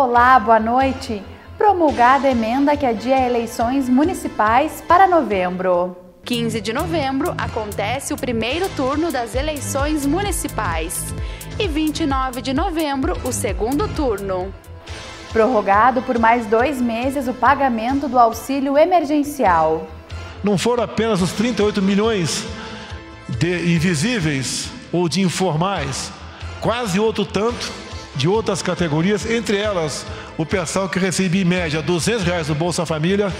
Olá, boa noite. Promulgada a emenda que adia eleições municipais para novembro. 15 de novembro acontece o primeiro turno das eleições municipais e 29 de novembro o segundo turno. Prorrogado por mais 2 meses o pagamento do auxílio emergencial. Não foram apenas os 38 milhões de invisíveis ou de informais, quase outro tanto de outras categorias, entre elas o pessoal que recebia em média R$200 do Bolsa Família,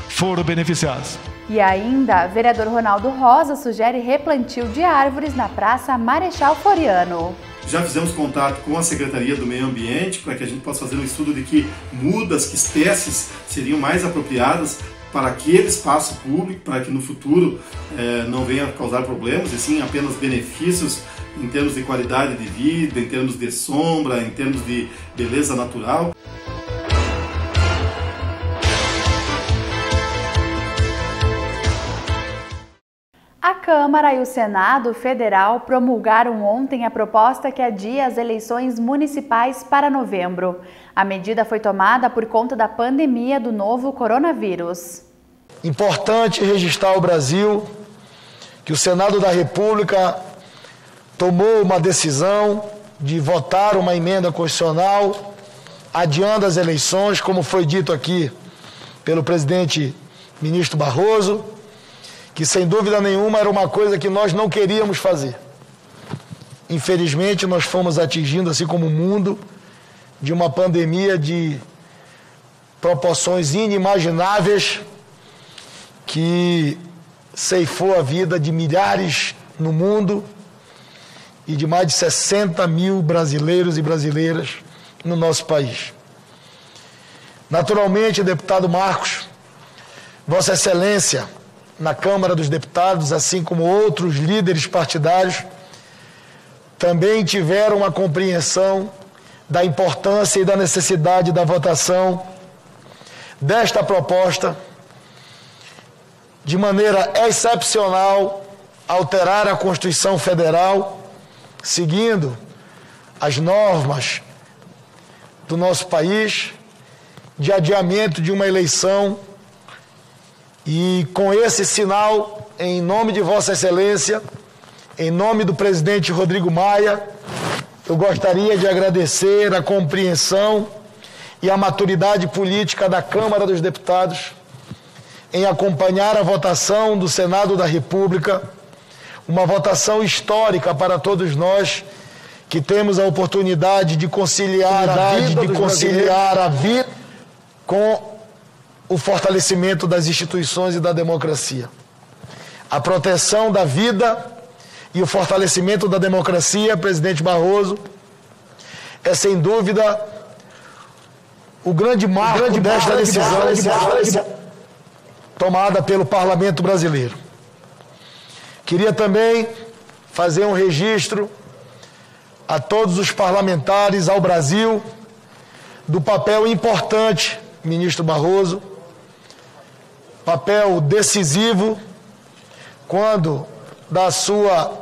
foram beneficiados. E ainda, vereador Ronaldo Rosa sugere replantio de árvores na Praça Marechal Floriano. Já fizemos contato com a Secretaria do Meio Ambiente para que a gente possa fazer um estudo de que mudas, que espécies seriam mais apropriadas para aquele espaço público, para que no futuro não venha causar problemas, e sim apenas benefícios em termos de qualidade de vida, em termos de sombra, em termos de beleza natural. A Câmara e o Senado Federal promulgaram ontem a proposta que adia as eleições municipais para novembro. A medida foi tomada por conta da pandemia do novo coronavírus. Importante registrar ao Brasil que o Senado da República tomou uma decisão de votar uma emenda constitucional adiando as eleições, como foi dito aqui pelo presidente ministro Barroso, que sem dúvida nenhuma era uma coisa que nós não queríamos fazer. Infelizmente, nós fomos atingindo, assim como o mundo, de uma pandemia de proporções inimagináveis que ceifou a vida de milhares no mundo e de mais de 60 mil brasileiros e brasileiras no nosso país. Naturalmente, deputado Marcos, Vossa Excelência, na Câmara dos Deputados, assim como outros líderes partidários, também tiveram a compreensão da importância e da necessidade da votação desta proposta, de maneira excepcional, alterar a Constituição Federal, seguindo as normas do nosso país, de adiamento de uma eleição. E com esse sinal, em nome de Vossa Excelência, em nome do presidente Rodrigo Maia, eu gostaria de agradecer a compreensão e a maturidade política da Câmara dos Deputados em acompanhar a votação do Senado da República, uma votação histórica para todos nós que temos a oportunidade de conciliar a vida com o fortalecimento das instituições e da democracia. A proteção da vida e o fortalecimento da democracia, presidente Barroso, é sem dúvida o grande marco desta decisão tomada pelo Parlamento brasileiro. Queria também fazer um registro a todos os parlamentares, ao Brasil, do papel importante, ministro Barroso, papel decisivo, quando da sua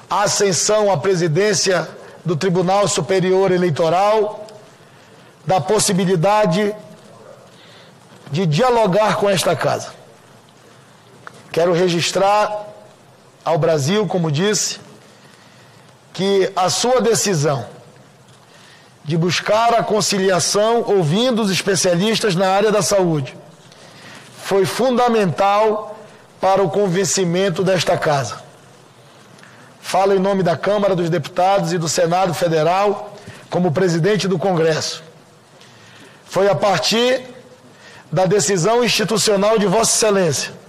ascensão à presidência do Tribunal Superior Eleitoral, da possibilidade de dialogar com esta casa. Quero registrar ao Brasil, como disse, que a sua decisão de buscar a conciliação, ouvindo os especialistas na área da saúde, foi fundamental para o convencimento desta casa. Falo em nome da Câmara dos Deputados e do Senado Federal, como presidente do Congresso. Foi a partir da decisão institucional de Vossa Excelência,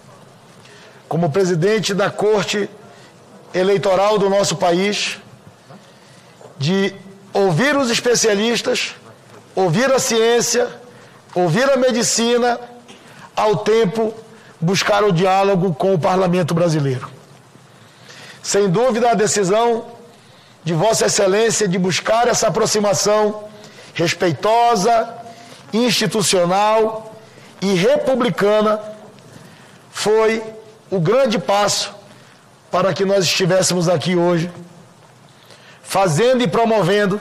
como presidente da Corte Eleitoral do nosso país, de ouvir os especialistas, ouvir a ciência, ouvir a medicina, ao tempo buscar o diálogo com o Parlamento brasileiro. Sem dúvida, a decisão de Vossa Excelência de buscar essa aproximação respeitosa, institucional e republicana foi o grande passo para que nós estivéssemos aqui hoje, fazendo e promovendo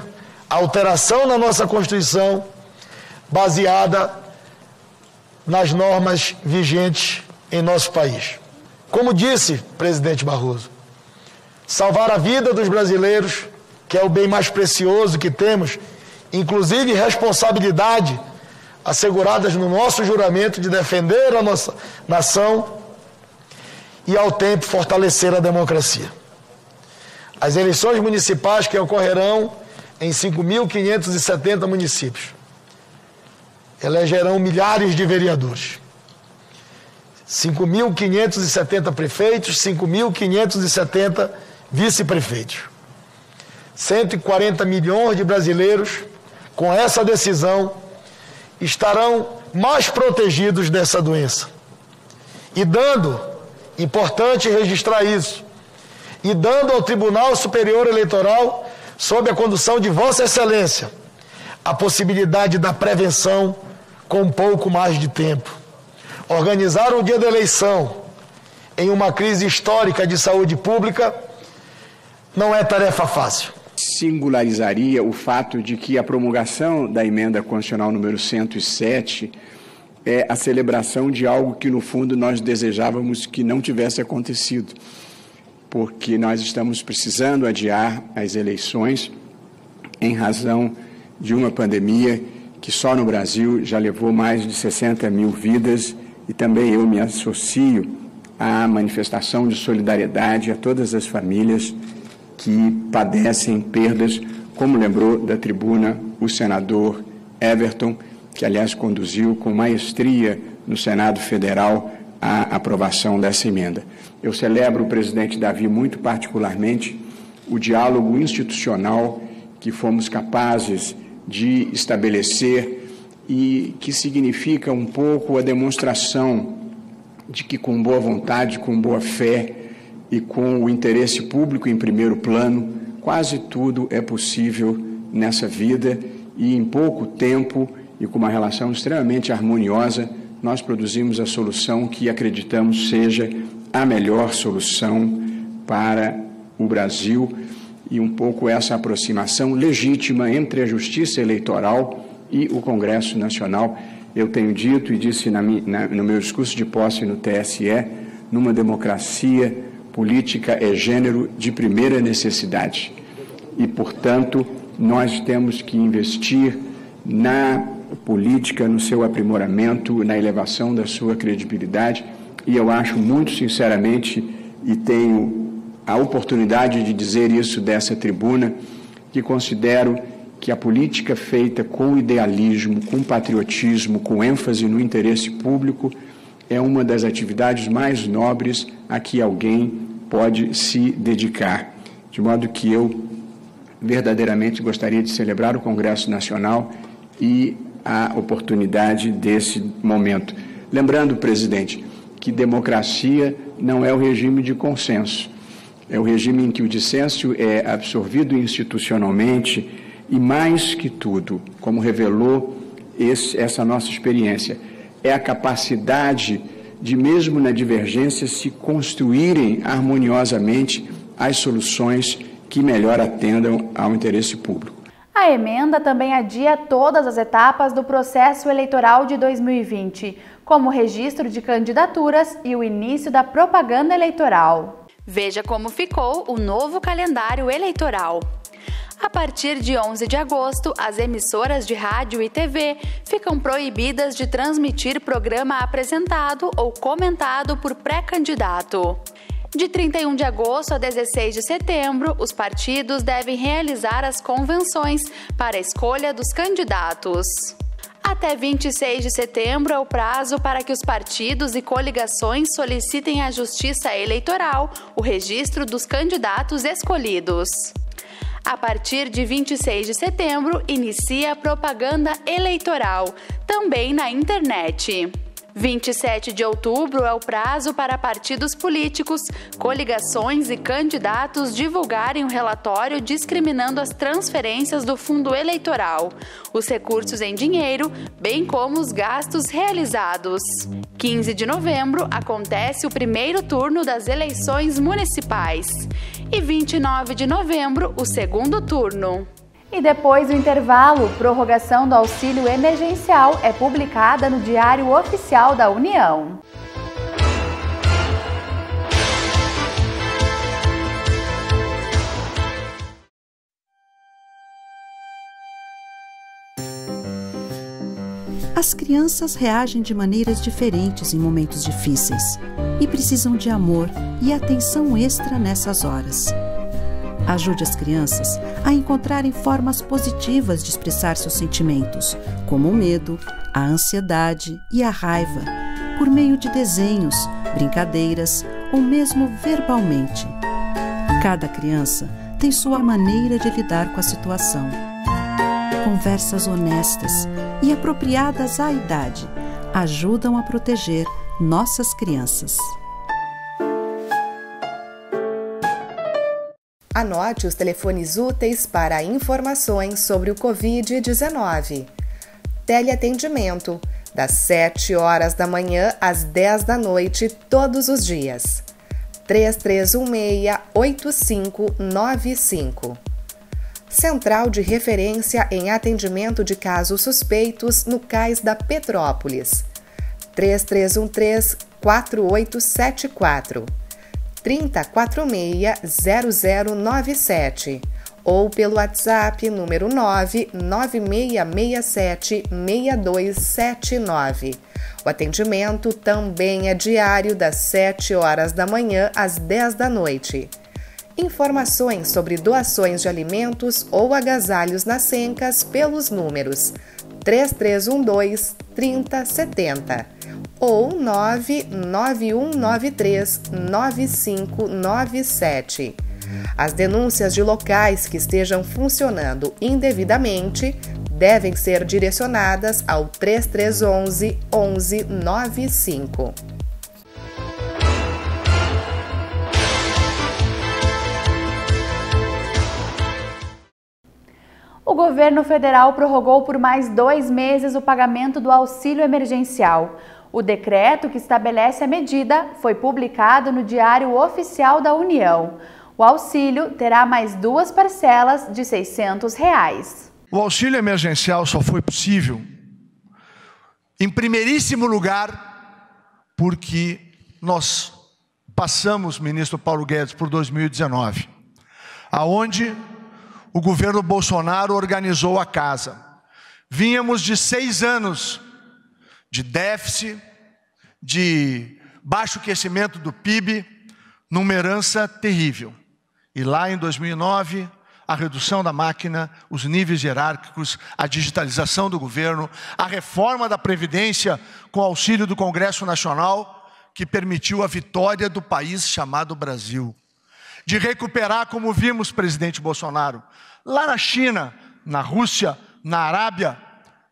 a alteração na nossa Constituição baseada nas normas vigentes em nosso país. Como disse presidente Barroso, salvar a vida dos brasileiros, que é o bem mais precioso que temos, inclusive responsabilidade asseguradas no nosso juramento de defender a nossa nação e, ao tempo, fortalecer a democracia. As eleições municipais que ocorrerão em 5.570 municípios elegerão milhares de vereadores. 5.570 prefeitos, 5.570 vice-prefeitos. 140 milhões de brasileiros, com essa decisão, estarão mais protegidos dessa doença. E dando, importante registrar isso, e dando ao Tribunal Superior Eleitoral, sob a condução de Vossa Excelência, a possibilidade da prevenção com um pouco mais de tempo. Organizar o dia da eleição em uma crise histórica de saúde pública não é tarefa fácil. Singularizaria o fato de que a promulgação da emenda constitucional número 107 é a celebração de algo que, no fundo, nós desejávamos que não tivesse acontecido, porque nós estamos precisando adiar as eleições em razão de uma pandemia que só no Brasil já levou mais de 60 mil vidas, e também eu me associo à manifestação de solidariedade a todas as famílias que padecem perdas, como lembrou da tribuna o senador Everton, que, aliás, conduziu com maestria no Senado Federal a aprovação dessa emenda. Eu celebro, presidente Davi, muito particularmente o diálogo institucional que fomos capazes de estabelecer e que significa um pouco a demonstração de que, com boa vontade, com boa fé e com o interesse público em primeiro plano, quase tudo é possível nessa vida, e em pouco tempo e com uma relação extremamente harmoniosa, nós produzimos a solução que acreditamos seja a melhor solução para o Brasil, e um pouco essa aproximação legítima entre a Justiça Eleitoral e o Congresso Nacional. Eu tenho dito e disse no meu discurso de posse no TSE, numa democracia, política é gênero de primeira necessidade. E, portanto, nós temos que investir na política, no seu aprimoramento, na elevação da sua credibilidade. E eu acho muito sinceramente, e tenho a oportunidade de dizer isso dessa tribuna, que considero que a política feita com idealismo, com patriotismo, com ênfase no interesse público, é uma das atividades mais nobres a que alguém pode se dedicar. De modo que eu verdadeiramente gostaria de celebrar o Congresso Nacional e a oportunidade desse momento. Lembrando, presidente, que democracia não é o regime de consenso. É o regime em que o dissenso é absorvido institucionalmente e, mais que tudo, como revelou essa nossa experiência, é a capacidade de, mesmo na divergência, se construírem harmoniosamente as soluções que melhor atendam ao interesse público. A emenda também adia todas as etapas do processo eleitoral de 2020, como o registro de candidaturas e o início da propaganda eleitoral. Veja como ficou o novo calendário eleitoral. A partir de 11 de agosto, as emissoras de rádio e TV ficam proibidas de transmitir programa apresentado ou comentado por pré-candidato. De 31 de agosto a 16 de setembro, os partidos devem realizar as convenções para a escolha dos candidatos. Até 26 de setembro é o prazo para que os partidos e coligações solicitem à Justiça Eleitoral o registro dos candidatos escolhidos. A partir de 26 de setembro, inicia a propaganda eleitoral, também na internet. 27 de outubro é o prazo para partidos políticos, coligações e candidatos divulgarem o relatório discriminando as transferências do fundo eleitoral, os recursos em dinheiro, bem como os gastos realizados. 15 de novembro acontece o primeiro turno das eleições municipais e 29 de novembro o segundo turno. E depois do intervalo, prorrogação do auxílio emergencial é publicada no Diário Oficial da União. As crianças reagem de maneiras diferentes em momentos difíceis e precisam de amor e atenção extra nessas horas. Ajude as crianças a encontrarem formas positivas de expressar seus sentimentos, como o medo, a ansiedade e a raiva, por meio de desenhos, brincadeiras ou mesmo verbalmente. Cada criança tem sua maneira de lidar com a situação. Conversas honestas e apropriadas à idade ajudam a proteger nossas crianças. Anote os telefones úteis para informações sobre o Covid-19. Teleatendimento, das 7 horas da manhã às 10 da noite, todos os dias. 3316-8595. Central de referência em atendimento de casos suspeitos no Cais da Petrópolis. 3313-4874. 3046-0097 ou pelo WhatsApp número 99667-6279. O atendimento também é diário das 7 horas da manhã às 10 da noite. Informações sobre doações de alimentos ou agasalhos nas Sencas pelos números 3312-3070 ou 99193-9597. As denúncias de locais que estejam funcionando indevidamente devem ser direcionadas ao 3311-1195. O governo federal prorrogou por mais 2 meses o pagamento do auxílio emergencial. O decreto que estabelece a medida foi publicado no Diário Oficial da União. O auxílio terá mais 2 parcelas de R$ 600. O auxílio emergencial só foi possível, em primeiríssimo lugar, porque nós passamos, ministro Paulo Guedes, por 2019, aonde o governo Bolsonaro organizou a casa. Vínhamos de 6 anos de déficit, de baixo crescimento do PIB, numa herança terrível. E lá em 2009, a redução da máquina, os níveis hierárquicos, a digitalização do governo, a reforma da Previdência com auxílio do Congresso Nacional, que permitiu a vitória do país chamado Brasil. De recuperar, como vimos, presidente Bolsonaro, lá na China, na Rússia, na Arábia,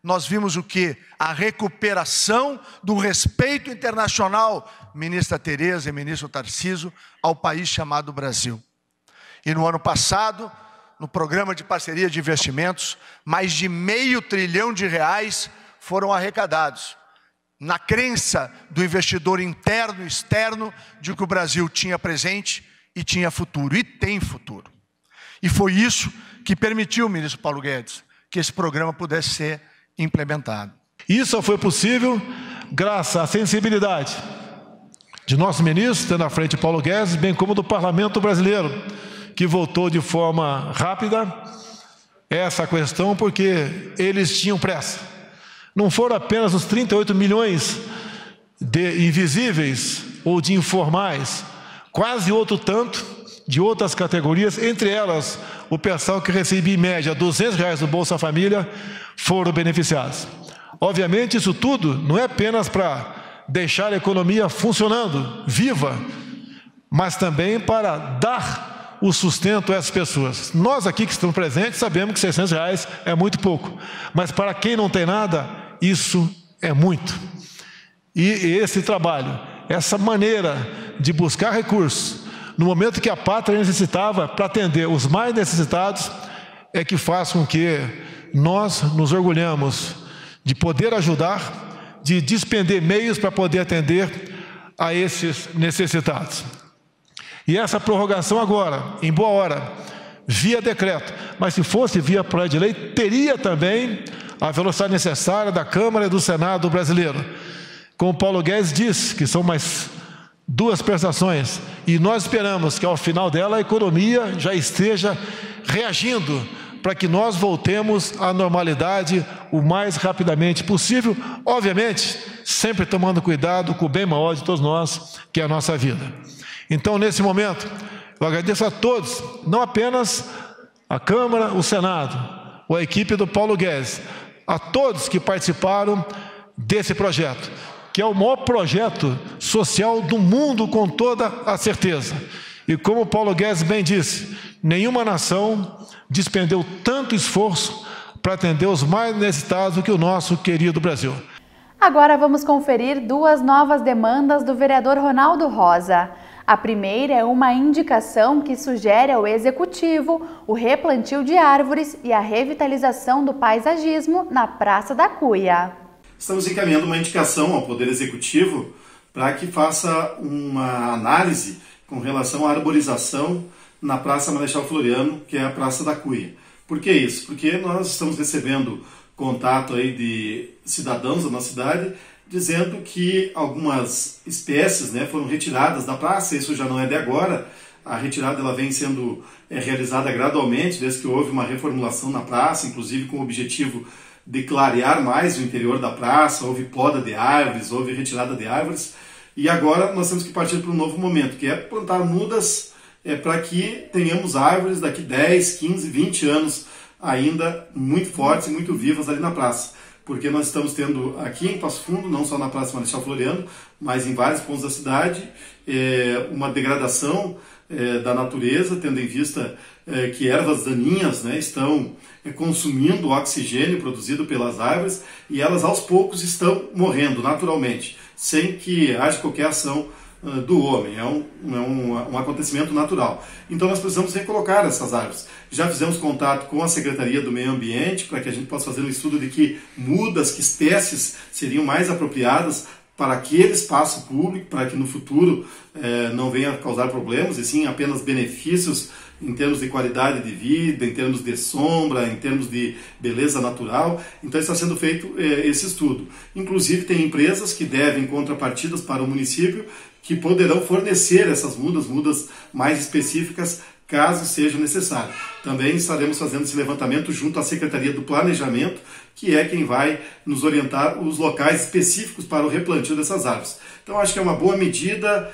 nós vimos o quê? A recuperação do respeito internacional, ministra Tereza e ministro Tarcísio, ao país chamado Brasil. E no ano passado, no programa de parceria de investimentos, mais de R$500 bilhão foram arrecadados, na crença do investidor interno e externo de que o Brasil tinha presente e tinha futuro, e tem futuro. E foi isso que permitiu, ministro Paulo Guedes, que esse programa pudesse ser implementado. Isso só foi possível graças à sensibilidade de nosso ministro, tendo à frente Paulo Guedes, bem como do Parlamento brasileiro, que votou de forma rápida essa questão, porque eles tinham pressa. Não foram apenas os 38 milhões de invisíveis ou de informais, quase outro tanto de outras categorias, entre elas o pessoal que recebia em média R$200 do Bolsa Família, foram beneficiados. Obviamente isso tudo não é apenas para deixar a economia funcionando, viva, mas também para dar o sustento a essas pessoas. Nós aqui que estamos presentes sabemos que R$600 é muito pouco, mas para quem não tem nada, isso é muito. E esse trabalho, essa maneira de buscar recursos, no momento que a pátria necessitava para atender os mais necessitados, é que faz com que nós nos orgulhamos de poder ajudar, de despender meios para poder atender a esses necessitados. E essa prorrogação agora, em boa hora, via decreto, mas se fosse via projeto de lei, teria também a velocidade necessária da Câmara e do Senado brasileiro. Como o Paulo Guedes disse, que são mais 2 prestações, e nós esperamos que ao final dela a economia já esteja reagindo para que nós voltemos à normalidade o mais rapidamente possível, obviamente, sempre tomando cuidado com o bem maior de todos nós, que é a nossa vida. Então, nesse momento, eu agradeço a todos, não apenas a Câmara, o Senado, ou a equipe do Paulo Guedes, a todos que participaram desse projeto, que é o maior projeto social do mundo, com toda a certeza. E como o Paulo Guedes bem disse, nenhuma nação despendeu tanto esforço para atender os mais necessitados do que o nosso querido Brasil. Agora vamos conferir 2 novas demandas do vereador Ronaldo Rosa. A primeira é uma indicação que sugere ao Executivo o replantio de árvores e a revitalização do paisagismo na Praça da Cuia. Estamos encaminhando uma indicação ao Poder Executivo para que faça uma análise com relação à arborização na Praça Marechal Floriano, que é a Praça da Cuia. Por que isso? Porque nós estamos recebendo contato aí de cidadãos da nossa cidade dizendo que algumas espécies, né, foram retiradas da praça. Isso já não é de agora. A retirada ela vem sendo realizada gradualmente, desde que houve uma reformulação na praça, inclusive com o objetivo de clarear mais o interior da praça. Houve poda de árvores, houve retirada de árvores. E agora nós temos que partir para um novo momento, que é plantar mudas para que tenhamos árvores daqui 10, 15, 20 anos ainda muito fortes e muito vivas ali na praça. Porque nós estamos tendo aqui em Passo Fundo, não só na Praça Marechal Floriano, mas em vários pontos da cidade, uma degradação da natureza, tendo em vista que ervas daninhas, né, estão consumindo o oxigênio produzido pelas árvores e elas aos poucos estão morrendo naturalmente, sem que haja qualquer ação do homem. É um acontecimento natural. Então nós precisamos recolocar essas árvores. Já fizemos contato com a Secretaria do Meio Ambiente para que a gente possa fazer um estudo de que mudas, que espécies seriam mais apropriadas para aquele espaço público, para que no futuro não venha a causar problemas, e sim apenas benefícios em termos de qualidade de vida, em termos de sombra, em termos de beleza natural. Então está sendo feito esse estudo. Inclusive tem empresas que devem contrapartidas para o município que poderão fornecer essas mudas mais específicas, caso seja necessário. Também estaremos fazendo esse levantamento junto à Secretaria do Planejamento, que é quem vai nos orientar os locais específicos para o replantio dessas árvores. Então acho que é uma boa medida,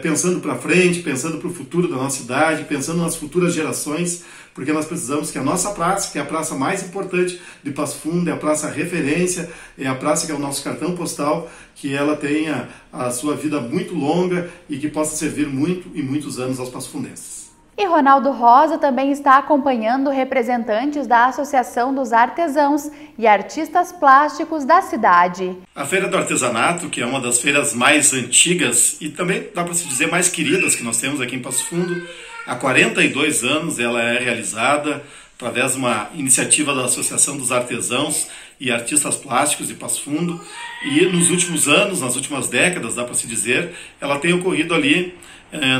pensando para frente, pensando para o futuro da nossa cidade, pensando nas futuras gerações, porque nós precisamos que a nossa praça, que é a praça mais importante de Passo Fundo, é a praça referência, é a praça que é o nosso cartão postal, que ela tenha a sua vida muito longa e que possa servir muito e muitos anos aos passofundenses. E Ronaldo Rosa também está acompanhando representantes da Associação dos Artesãos e Artistas Plásticos da cidade. A Feira do Artesanato, que é uma das feiras mais antigas e também dá para se dizer mais queridas que nós temos aqui em Passo Fundo, há 42 anos ela é realizada através de uma iniciativa da Associação dos Artesãos e Artistas Plásticos de Passo Fundo, e nos últimos anos, nas últimas décadas, dá para se dizer, ela tem ocorrido ali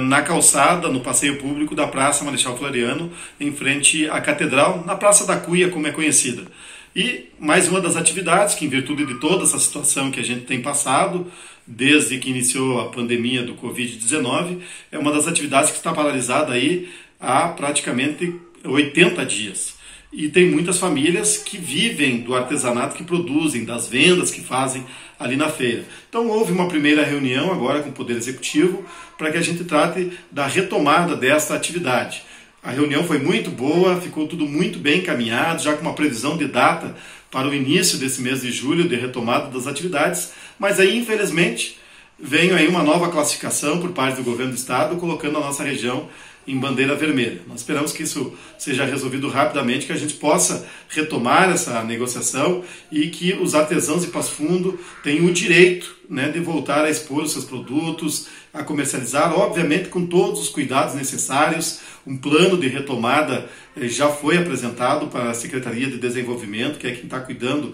na calçada, no passeio público da Praça Marechal Floriano, em frente à Catedral, na Praça da Cuia, como é conhecida. E mais uma das atividades que, em virtude de toda essa situação que a gente tem passado, desde que iniciou a pandemia do Covid-19, é uma das atividades que está paralisada aí há praticamente 80 dias. E tem muitas famílias que vivem do artesanato que produzem, das vendas que fazem ali na feira. Então houve uma primeira reunião agora com o Poder Executivo para que a gente trate da retomada desta atividade. A reunião foi muito boa, ficou tudo muito bem encaminhado, já com uma previsão de data para o início desse mês de julho de retomada das atividades, mas aí infelizmente veio aí uma nova classificação por parte do governo do estado, colocando a nossa região em bandeira vermelha. Nós esperamos que isso seja resolvido rapidamente, que a gente possa retomar essa negociação e que os artesãos de Passo Fundo tenham o direito, né, de voltar a expor os seus produtos, a comercializar, obviamente com todos os cuidados necessários. Um plano de retomada já foi apresentado para a Secretaria de Desenvolvimento, que é quem está cuidando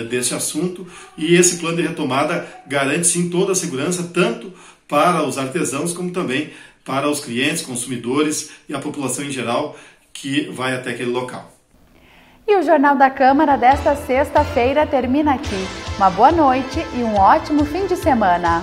desse assunto, e esse plano de retomada garante sim toda a segurança, tanto para os artesãos como também para os clientes, consumidores e a população em geral, que vai até aquele local. E o Jornal da Câmara desta sexta-feira termina aqui. Uma boa noite e um ótimo fim de semana.